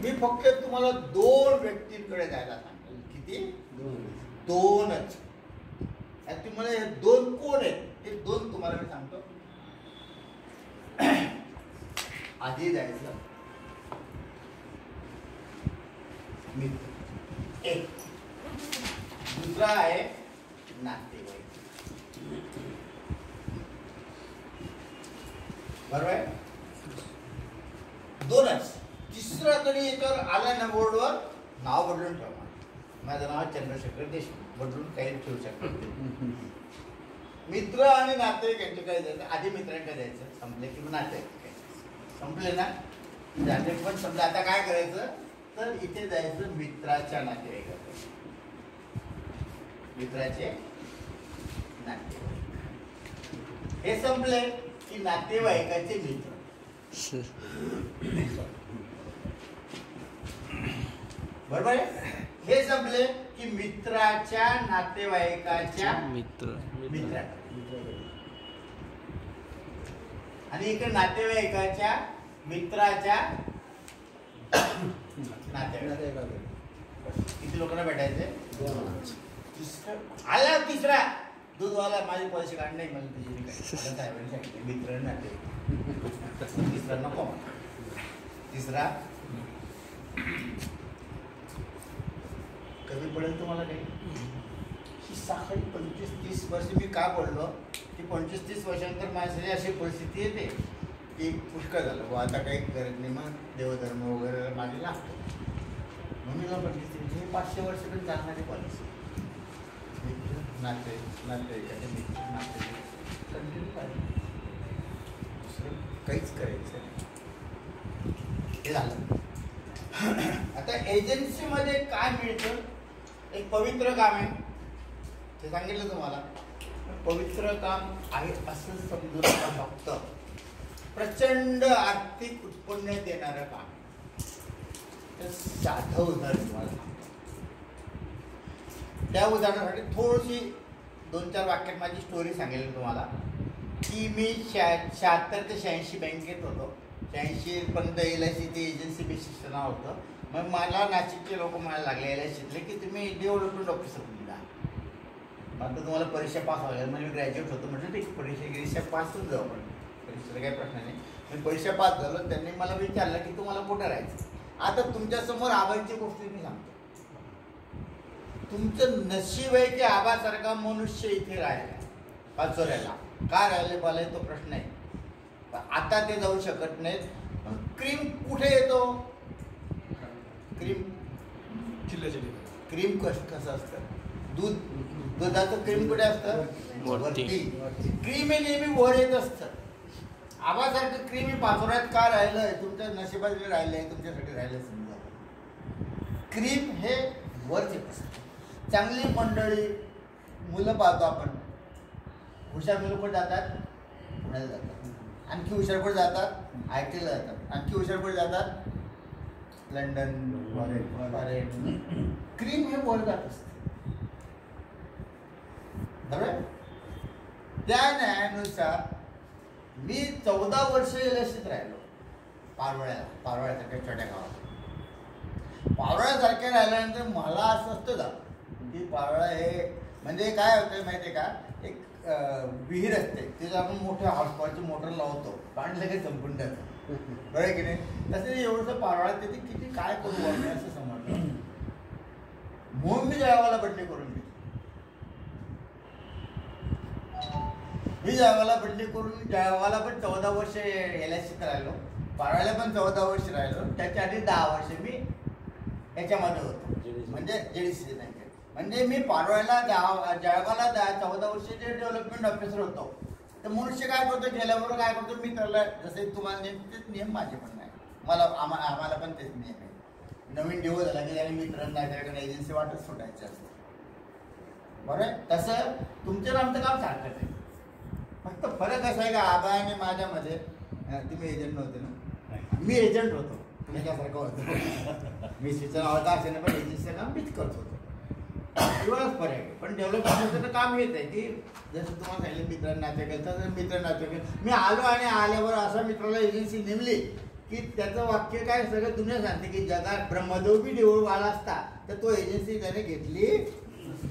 मी फक्त तुम्हाला 2 व्यक्तींकडे जायला सांगेल. किती? 2च. तुम्हाला हे 2 कोण आहेत ते 2 तुम्हाला मी सांगतो. आधी जायचं मित्र एक, दुसरा आहे नातेवाईक. बरोबर आहे? 2च. तिसरा तरी याच्यावर आला ना बोर्डवर नाव बदलून ठेवा. माझं नाव चंद्रशेखर देशमुख, बदलून काही ठेवू शकतो. मित्र आणि नातेवाईक यांच्याकडे जायचं. आधी मित्रांकडे जायचं, संपले की मग नातेवाईक. संपले ना, नातेवाईक पण संपले. आता काय करायचं तर इथे जायचं मित्राच्या नातेवाईकाकडे. मित्राचे नातेवाईक हे संपले की नातेवाईकाचे मित्र. बरोबर आहे? हे संपले की मित्राच्या नातेवाईकाच्या मित्र. आणि इकडे नातेवाईकाच्या मित्राच्या नातेवाईक. किती लोकांना भेटायचे? आला तिसरा दूधवाला. माझे पैसे काढ नाही मला तुझी काय मित्र नातेवाईक. तिसरा नको. तिसरा कमी पडेल तुम्हाला काही. ही साखळी 25-30 वर्ष मी का बोललो की 25-30 वर्षानंतर माझ्यासाठी अशी परिस्थिती येते की पुष्कळ झालं व आता काही गरज नाही. मग देवधर्म वगैरे मागे लागतो. म्हणून 500 वर्ष पण चालणारी पॉलिसी. नातेवाईकाचे मित्र नातेवाईक कंटिन्यू पाहिजे. दुसरं काहीच करायचं नाही. हे झालं. आता एजन्सीमध्ये काय मिळतं? एक पवित्र काम आहे ते सांगितलं तुम्हाला. पवित्र काम आहे असं समजून फक्त प्रचंड आर्थिक उत्पन्न देणारं काम. साधं उदाहरण तुम्हाला सांगतो. त्या उदाहरणासाठी थोडीशी 2-4 वाक्यात माझी स्टोरी सांगेल तुम्हाला की मी 76 ते 86 बँकेत होतो. 86 पर्यंत LICची एजन्सी बेसिस नाव होतं. मग मला नाशिकचे लोक म्हणायला लागले LICतले की तुम्ही डेव्हलपमेंट ऑफिसर तुम्ही. मग तुम्हाला परीक्षा पास व्हायला म्हणजे मी ग्रॅज्युएट होतो. म्हटलं ठीक, परीक्षा पासून जाऊ. पण परीक्षेला काही प्रश्न नाही. मी परीक्षा पास झालो. त्यांनी मला विचारलं की तुम्हाला कुठं राहायचं. आता तुमच्यासमोर आबांची गोष्ट मी सांगतो. तुमचं नशीब आहे की आबासारखा मनुष्य इथे राहिला पाचोऱ्याला. का राहिले मला तो प्रश्न आहे. आता ते जाऊ शकत नाहीत. क्रीम कुठे येतो? क्रीम कसं असतं? दुधाचं क्रीम कुठे असतं? वरती. क्रीम हे नेहमी वर येत असतं. आबासारखं क्रीम हे पाचोऱ्यात का राहिलंय? तुमच्या नशिबात राहिलंय, तुमच्यासाठी राहिलंय समजा. क्रीम हे वरच येत असतं. चांगली मंडळी मुलं पाहतो आपण. हुशार मुलं कुठे जातात? पुण्याला जातात. आणखी हुशार कुठे जातात? ITला जातात. आणखी हुशार कुठे जातात? London, foreign. क्रीम हे वर जात असते. बरोबर? त्या न्यायानुसार मी 14 वर्ष LICत राहिलो. पारोळ्यासारख्या छोट्या गावात. पारोळ्यासारख्या राहिल्यानंतर मला असं असतं झालं की पारोळा हे म्हणजे काय होतं माहिती आहे का? एक विहीर असते. तिथं आपण मोठ्या हॉर्सपॉवरची मोटर लावतो. पाणी लगेच संपून जातं. बरं आहे की नाही? तसं एवढंसं पारोळ्यात तिथे किती काय करू वाटतं असं समजलं. म्हणून मी जळगावला बदली करून घेतली. मी जळगावला बदली करून जळगावला पण 14 वर्ष LICत राहिलो. पारोळ्याला पण 14 वर्ष राहिलो. त्याच्या आधी 10 वर्ष मी याच्यामध्ये होतो. म्हणजे JDC बँकेत. म्हणजे मी पारोळ्याला जळगावला 14 वर्षाचे डेव्हलपमेंट ऑफिसर होतो. तर मनुष्य काय करतो? गेल्याबरोबर काय करतो? मी त्याला जसे तुम्हाला तेच नियम माझे पण नाही. आम्हाला पण तेच नियम आहे. नवीन डिवो झाला की त्याने मित्रांना एजन्सी वाटच सुटायचं असतं. बरोबर? तसं तुमचं आमचं काम सारखंच आहे. फक्त फरक असा आहे का आबा आणि माझ्यामध्ये तुम्ही एजंट नव्हते ना. मी एजंट होतो. त्याच्यासारखं होतं. मी सूचना होता असे ना पण एजन्सीचं काम मीच करत होतो. एवढंच फरक आहे. पण डेव्हलपमेंटचं काम हेच आहे की जसं तुम्हाला सांगितलं मित्रांना नाते केलं तर मित्र नाते केलं. मी आलो आणि आल्यावर असा मित्राला एजन्सी नेमली की त्याचं वाक्य काय सगळं दुनिया सांगते की जगात ब्रह्मदेव बी देऊळवाला असता तर तो एजन्सी त्याने घेतली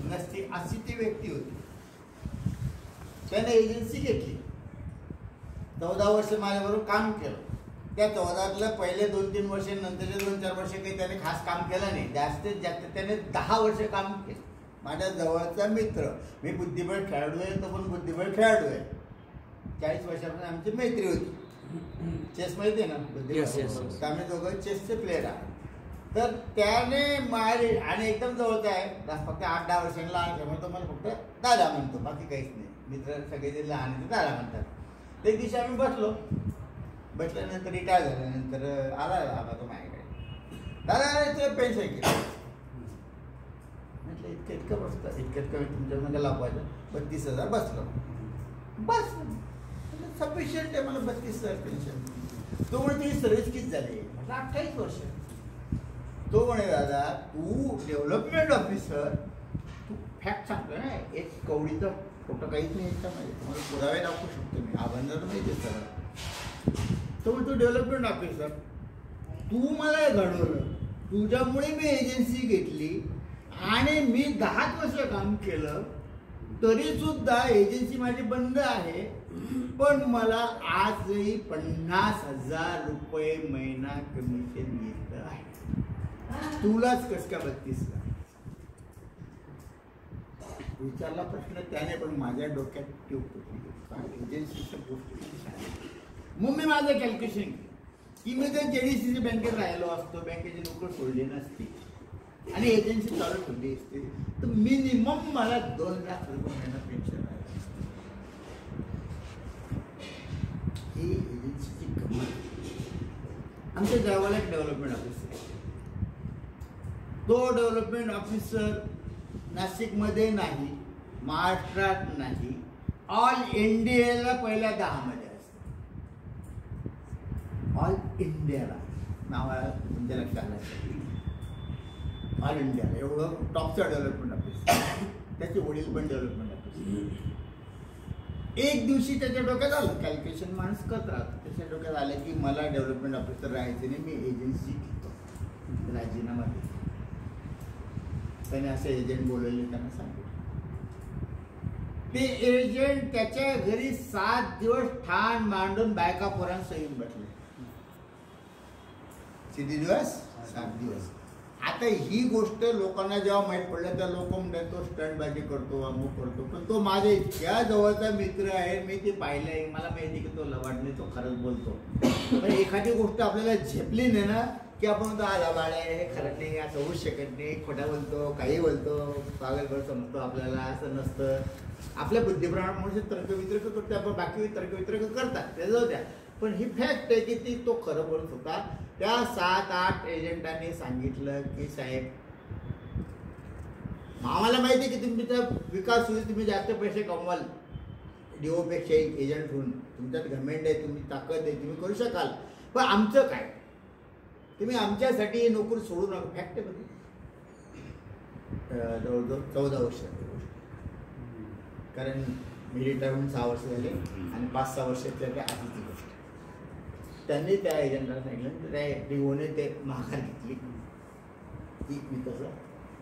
नसती, अशी ती व्यक्ती होती. त्याने एजन्सी घेतली, 14 वर्ष माझ्याबरोबर काम केलं. त्या 14तलं पहिले 2-3 वर्ष, नंतरचे 2-4 वर्ष काही त्याने खास काम केलं नाही. जास्तीत जास्त त्याने 10 वर्ष काम केलं. माझ्या जवळचा मित्र, मी बुद्धिबळ खेळाडू आहे, तो पण बुद्धिबळ खेळाडू आहे. 40 वर्षापासून आमची मैत्री होती. चेस माहिती आहे ना, बुद्धिबळ आम्ही दोघं चेसचे प्लेयर आहोत. तर त्याने मारे आणि एकदम जवळचा आहे, फक्त 8-10 वर्षांनी लहान त्यामुळे तो मला फक्त दादा म्हणतो, बाकी काहीच नाही. मित्र सगळे जे लहान आहे ते दादा म्हणतात. ते दिवशी आम्ही बसल्यानंतर रिटायर झाल्यानंतर आला तो माझ्याकडे, दादा ते पेन्शन केलं. म्हटलं इतकं बसतं, इतकं तुमच्या मध्ये लावायचं. 32,000 बसलो. बस सफिशियंट आहे मला 32,000 पेन्शन. तो म्हणे तुझी सर्व्हिस किती झाली? म्हटलं 28 वर्ष. तो म्हणे दादा तू डेव्हलपमेंट ऑफिसर, तू फॅक्ट सांगतो ना, एक कवडीचा फोटो काहीच नाही याच्यामध्ये, तुम्हाला पुरावे दाखवू शकतो मी, आबंधर माहिती आहे सर. तो म्हणतो डेव्हलपमेंट ऑफिसर, तू मला घडवलं, तुझ्यामुळे मी एजन्सी घेतली आणि मी 10 वर्ष काम केलं, तरी सुद्धा एजन्सी माझी बंद आहे, पण मला आजही 50,000 रुपये महिना कमिशन येत आहे. तुलाच कस का 32,000? विचारला प्रश्न त्याने, पण माझ्या डोक्यात ट्यूब एजन्सीच्या गोष्टी. मग मी माझं कॅल्क्युलेशन केलं की मी जर JDCC बँकेत राहिलो असतो, बँकेची नोकरी सोडली नसती आणि एजन्सी चालू ठेवली असते, तर मिनिमम मला 2 लाख रुपये महिना पेन्शन आहे. ही एजन्सीची कमाल. आमच्या गावाला एक डेव्हलपमेंट ऑफिसर आहे. तो डेव्हलपमेंट ऑफिसर नाशिकमध्ये नाही, महाराष्ट्रात नाही, ऑल इंडियाला पहिल्या 10 मध्ये असतो. ऑल इंडियाला नावा तुमच्या लक्षात आलं. ऑल इंडियाला एवढं टॉपचं डेव्हलपमेंट ऑफिस. त्याचे वडील पण डेव्हलपमेंट ऑफिस. एक दिवशी त्याच्या डोक्यात आलं, कॅल्क्युलेशन माणूस करत राहतो, त्याच्या डोक्यात आलं की मला डेव्हलपमेंट ऑफिसर राहायचं नाही, मी एजन्सी घेतो, राजीनामा देतो. त्याने असे एजंट बोलवले, त्यांना सांगितलं. ते एजंट त्याच्या घरी 7 दिवस ठाण मांडून बायका पोरांसह येऊन बसले. किती दिवस? 7 दिवस. आता ही गोष्ट लोकांना जेव्हा माहीत पडलं तर लोक म्हणतात तो स्टंटबाजी करतो, अमुक करतो, पण तो माझ्या इतक्या जवळचा मित्र आहे, मी ते पाहिलंय, मला माहिती की तो लवाड नाही, तो खरंच बोलतो. पण एखादी गोष्ट आपल्याला झेपली नाही ना की आपण तो आला बाळ आहे, हे खरंच नाही, असं होऊच शकत नाही, खोटा बोलतो, काही बोलतो, पागलपण समजतो, आपल्याला असं नसतं. आपल्या बुद्धिप्रमाणे म्हणजे तर्कवितर्क करतो आपण, बाकी तर्कवितर्क करतात, ते जाऊ द्या. पण ही फॅक्ट आहे की ती तो खरं बोलत होता. त्या 7-8 एजंटांनी सांगितलं की साहेब, आम्हाला माहिती आहे की तुमचा विकास होईल, तुम्ही जास्त पैसे कमवाल डीओपेक्षा एजंट होऊन, तुमच्यात घमेंड आहे, तुम्ही ताकद आहे, तुम्ही करू शकाल, पण आमचं काय, तुम्ही आमच्यासाठी नोकरी सोडू नका. फॅक्ट आहे बघ. जवळजवळ 14 वर्ष, कारण मी रिटायर होऊन 6 वर्ष झाले आणि 5-6 वर्षाच्या त्या आधीची गोष्ट. त्यांनी त्या एजंटला सांगितलं, त्या डीओने ते माघार घेतली की मी तसं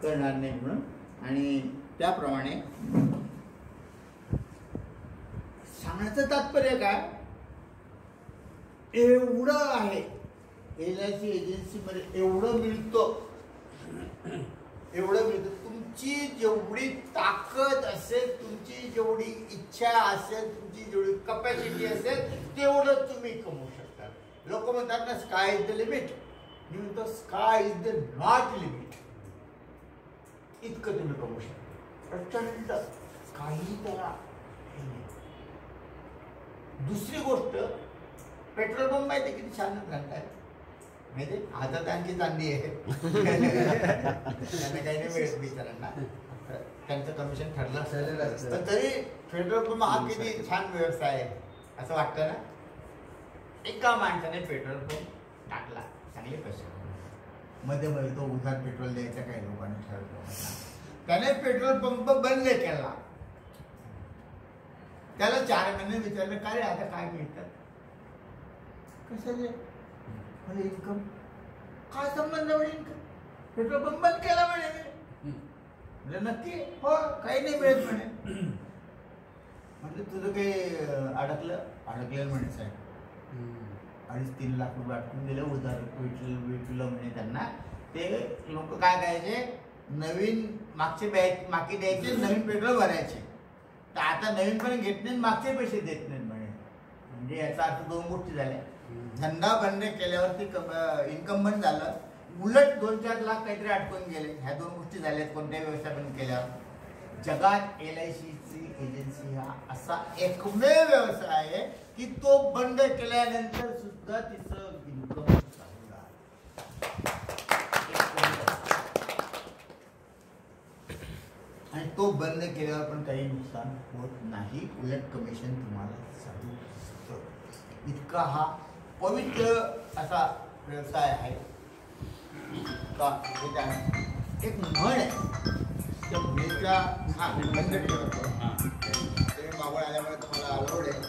करणार नाही म्हणून. आणि त्याप्रमाणे सांगण्याचं तात्पर्य काय, एवढं आहे LIC एजन्सीमध्ये, एवढं मिळतं. तुमची जेवढी ताकद असेल, तुमची जेवढी इच्छा असेल, तुमची जेवढी कपॅसिटी असेल, तेवढं तुम्ही कमवू शकता. लोक म्हणतात ना स्काय इज द लिमिट, मी म्हणतो sky is the not limit. इतकं तुम्ही कमवू शकता, प्रचंड, काही त्याला. दुसरी गोष्ट, पेट्रोल पंप माहिती किती छान घालताय माहिती, हातात आणखी चांदी आहे. त्यांना काही नाही मिळत बिचारांना, त्यांचं कमिशन ठरलं असतं, तरी पेट्रोल पंप हा किती छान व्यवसाय आहे असं वाटतं ना. एका माणसाने पेट्रोल पंप टाकला, चांगले पैसे, मध्ये मध्ये तो उधार पेट्रोल द्यायचा काही लोकांनी ठरवलं, त्याने पेट्रोल पंप बंद केला. त्याला 4 महिने विचारलं, काय रे आता काय मिळतात, कशाचे, म्हणजे इन्कम काय संबंध म्हणे इन्कम, पेट्रोल पंप बंद केला म्हणे. नक्की हो, काही नाही मिळत म्हणे. म्हटलं तुझं काही अडकलेलं म्हणे साहेब. 2.5-3 लाख रुपये अटकून दिले उधार भेटलं म्हणे त्यांना. ते लोक काय करायचे, नवीन मागचे द्यायचे, नवीन पेट्रोल भरायचे. तर आता नवीन पण घेत नाही, मागचे पैसे देत नाहीत म्हणे. म्हणजे याचा अर्थ 2 गोष्टी झाल्या. धंदा बंद केल्यावरती इन्कम बंद झालं, उलट 2-4 लाख काहीतरी अटकून गेले. ह्या 2 गोष्टी झाल्यात कोणत्याही व्यवसाय बंद केल्यावर. जगात LICची एजन्सी हा असा एकमेव व्यवसाय आहे की तो बंद केल्यानंतर सुद्धा तिचं इन्कम चालू राहतं. आणि तो बंद केल्यावर पण काही नुकसान होत नाही, उलट कमिशन तुम्हाला चालू असतं. इतका हा पवित्र असा व्यवसाय आहे का. एक म्हण आहे, त्या म्हणीचा हा बंद ठेवतो. ते मावळ आल्यामुळे तुम्हाला आवड आहे.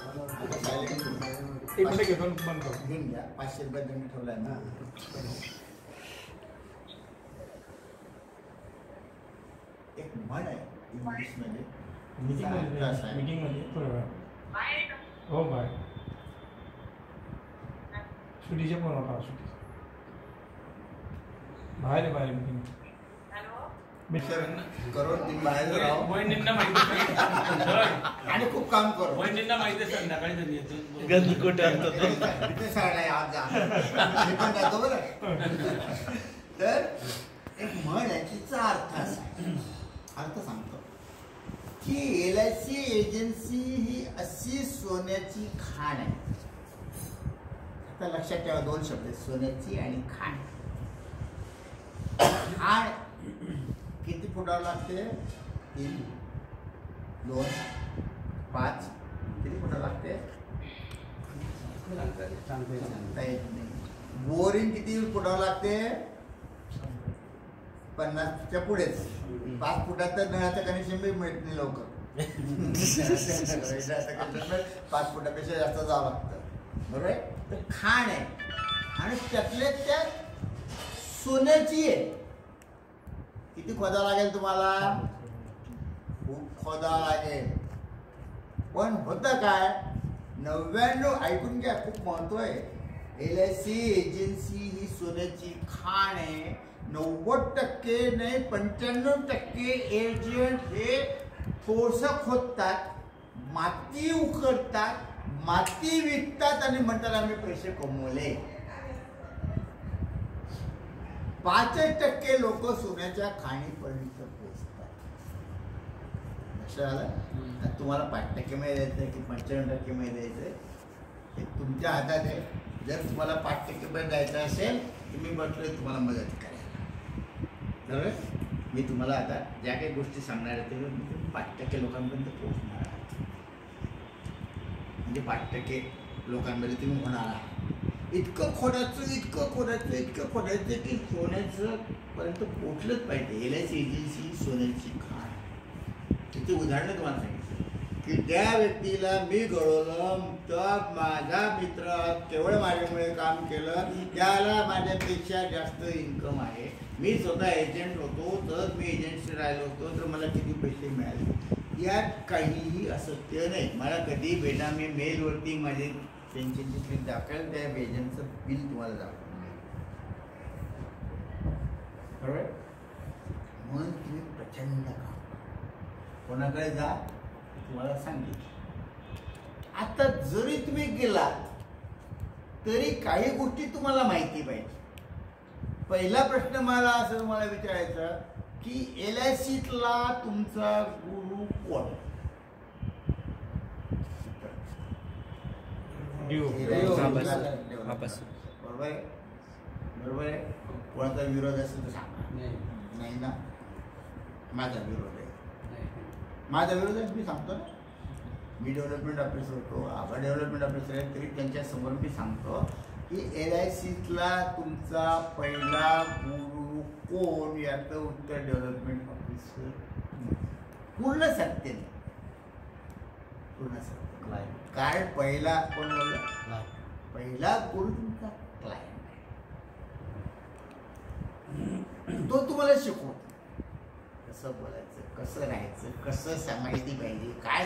घेऊन घ्या, 500 रुपये दंड ठेवलाय ना. एक म्हण आहे इंग्लिशमध्ये, मीटिंग मध्ये हो बाय सुटीचे फोन होता. बाहेर मीटिंग करून तुम्ही बाहेर राहा आणि खूप काम करू. माहिती संध्याकाळी तर एक म्हण आहे, तिचा अर्थ असा आहे, अर्थ सांगतो की LIC एजन्सी ही अशी सोन्याची खाण आहे. आता लक्षात ठेवा, 2 शब्द आहेत, सोन्याची आणि खाण. खाण किती फुटावर लागते? 3, 2, 5 किती फुटावर लागते? सांगता येत नाही. बोरिंग किती फुटावर लागते? 50च्या पुढेच. 5 फुटात तर नळाचं कनेक्शन बी मिळत नाही लवकर. 5 फुटापेक्षा जास्त जावं लागतं, बरोबर आहे. तर खाण आहे आणि त्यातल्या त्यात सोन्याची आहे. किती खोदा लागेल तुम्हाला? खूप खोदा लागेल. पण होतं काय, 99 ऐकून घ्या, खूप महत्व आहे. LIC एजन्सी ही सोन्याची खाण आहे. 90% नाही 95% एजंट हे थोडसं खोदतात, माती उकरतात, माती विकतात आणि म्हणतात आम्ही पैसे कमवले. 5% लोक सोन्याच्या खाणीपर्यंत पोहोचतात. लक्षात आलं? तुम्हाला 5% मध्ये द्यायचं की 95% मध्ये द्यायचंय हे तुमच्या हातात आहे. जर तुम्हाला 5% पर्यंत द्यायचं असेल तर मी म्हटलं तुम्हाला मदत करेल. बरोबर, मी तुम्हाला आता ज्या काही गोष्टी सांगणार आहे ते 5% लोकांपर्यंत पोहोचणार आहे. म्हणजे 5% लोकांमध्ये तुम्ही होणार आहात. इतकं खोदायचं की सोन्याचं पर्यंत पोचलंच पाहिजे. LIC एजन्सी सोन्याची खाण. त्याची उदाहरणं तुम्हाला सांगितलं की त्या व्यक्तीला मी घडवलं, तर माझा मित्र केवळ माझ्यामुळे काम केलं, त्याला माझ्यापेक्षा जास्त इन्कम आहे. मी स्वतः एजंट होतो, तर मी एजंटशी राहिलो होतो, तर मला किती पैसे मिळाले. यात काहीही असत्य नाही. मला कधी भेटा, मी मेलवरती माझे पेन्शनची स्लिप दाखवेल, त्या एजंटचं बिल तुम्हाला दाखवून मिळेल. बरोबर. म्हणून तुम्ही प्रचंड काम कोणाकडे जा तुम्हाला सांगितलं. आता जरी तुम्ही गेलात तरी काही गोष्टी तुम्हाला माहिती पाहिजे. पहिला प्रश्न मला असं तुम्हाला विचारायचं की LICतला तुमचा गुरु कोण? बरोबर आहे, बरोबर आहे. कोणाचा विरोध असेल तर सांगा. नाही ना, माझा विरोध आहे. माझा विरोध आहे मी सांगतो ना. मी डेव्हलपमेंट ऑफिसर होतो, आपण डेव्हलपमेंट ऑफिसर आहे, तरी त्यांच्या समोर मी सांगतो की LICतला तुमचा पहिला गुरु कोण याचं उत्तर डेव्हलपमेंट ऑफिसर. पूर्ण सत्य नाही, पूर्ण सत्य. कारण पहिला कोण बोलला? पहिला गुरु तुमचा क्लायंट आहे. तो तुम्हाला शिकवतो कसं बोलायचं, कसं राहायचं, कसं सांगायची पाहिजे, काय